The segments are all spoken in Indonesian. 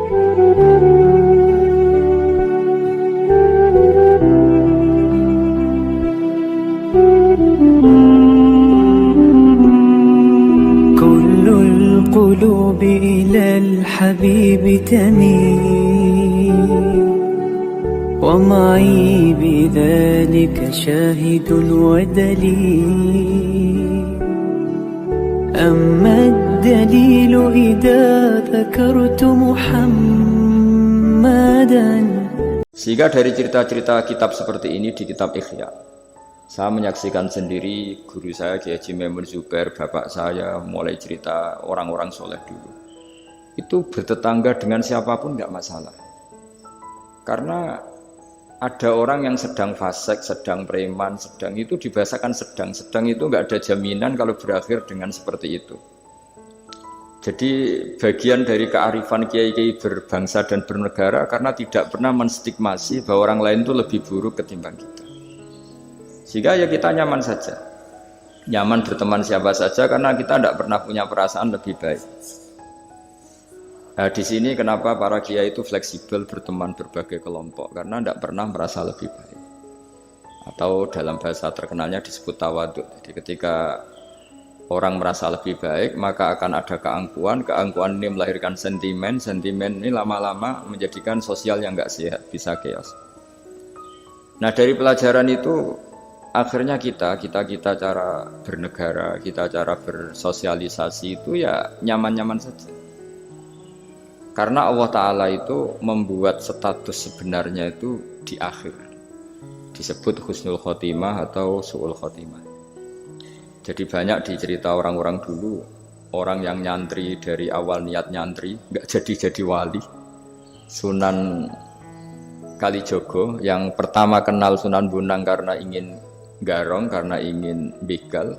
كل القلوب إلى الحبيب تميل ومعي بذلك شاهد ودليل. أما الدليل إذا ذكرت محمدا. Sehingga dari cerita-cerita kitab seperti ini di kitab Ihya, saya menyaksikan sendiri guru saya Kiai Haji Maimun Zubair, bapak saya mulai cerita orang-orang soleh dulu. Itu bertetangga dengan siapapun nggak masalah. Karena ada orang yang sedang fasik, sedang preman, sedang itu dibahasakan sedang. Sedang itu nggak ada jaminan kalau berakhir dengan seperti itu. Jadi bagian dari kearifan kiai-kiai berbangsa dan bernegara karena tidak pernah menstigmasi bahwa orang lain itu lebih buruk ketimbang kita. Sehingga ya kita nyaman saja. Nyaman berteman siapa saja karena kita tidak pernah punya perasaan lebih baik. Nah, di sini kenapa para kiai itu fleksibel berteman berbagai kelompok karena tidak pernah merasa lebih baik. Atau dalam bahasa terkenalnya disebut tawaduk. Jadi ketika orang merasa lebih baik, maka akan ada keangkuhan. Keangkuhan ini melahirkan sentimen. Sentimen ini lama-lama menjadikan sosial yang nggak sehat, bisa chaos. Nah, dari pelajaran itu akhirnya kita cara bernegara, kita cara bersosialisasi itu ya nyaman-nyaman saja. Karena Allah Ta'ala itu membuat status sebenarnya itu di akhir. Disebut husnul khotimah atau su'ul khotimah. Jadi banyak di cerita orang-orang dulu, orang yang nyantri dari awal niat nyantri, nggak jadi wali. Sunan Kalijogo yang pertama kenal Sunan Bonang karena ingin garong, karena ingin begal.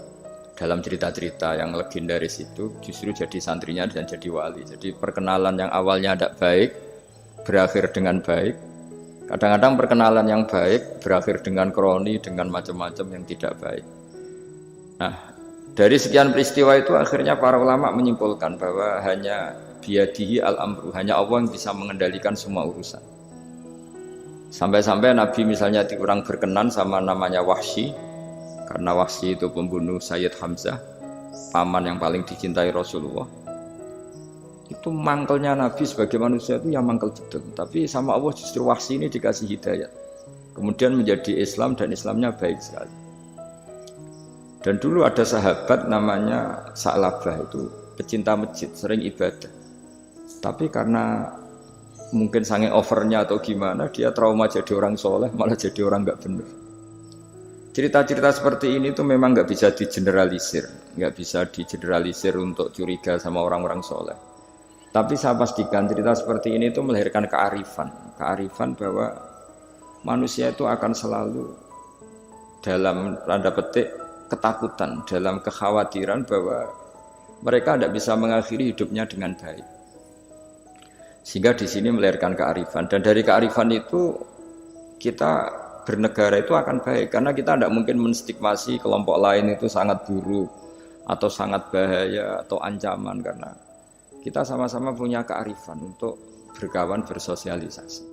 Dalam cerita-cerita yang legendaris itu justru jadi santrinya dan jadi wali. Jadi perkenalan yang awalnya tidak baik, berakhir dengan baik. Kadang-kadang perkenalan yang baik berakhir dengan kroni, dengan macam-macam yang tidak baik. Nah, dari sekian peristiwa itu akhirnya para ulama menyimpulkan bahwa hanya biyadihi al-amru, hanya Allah yang bisa mengendalikan semua urusan. Sampai-sampai Nabi misalnya kurang berkenan sama namanya Wahsy, karena Wahsy itu pembunuh Sayyid Hamzah, paman yang paling dicintai Rasulullah. Itu mangkelnya Nabi sebagai manusia itu yang mangkel betul. Tapi sama Allah justru Wahsy ini dikasih hidayat. Kemudian menjadi Islam dan Islamnya baik sekali. Dan dulu ada sahabat namanya Sa'labah, itu pecinta masjid, sering ibadah. Tapi karena mungkin saking overnya atau gimana, dia trauma jadi orang soleh, malah jadi orang nggak benar. Cerita-cerita seperti ini tuh memang nggak bisa digeneralisir, nggak bisa digeneralisir untuk curiga sama orang-orang soleh. Tapi saya pastikan cerita seperti ini tuh melahirkan kearifan bahwa manusia itu akan selalu dalam tanda petik ketakutan, dalam kekhawatiran bahwa mereka tidak bisa mengakhiri hidupnya dengan baik. Sehingga di sini melahirkan kearifan, dan dari kearifan itu kita bernegara itu akan baik, karena kita tidak mungkin menstigmasi kelompok lain itu sangat buruk atau sangat bahaya atau ancaman, karena kita sama-sama punya kearifan untuk berkawan, bersosialisasi.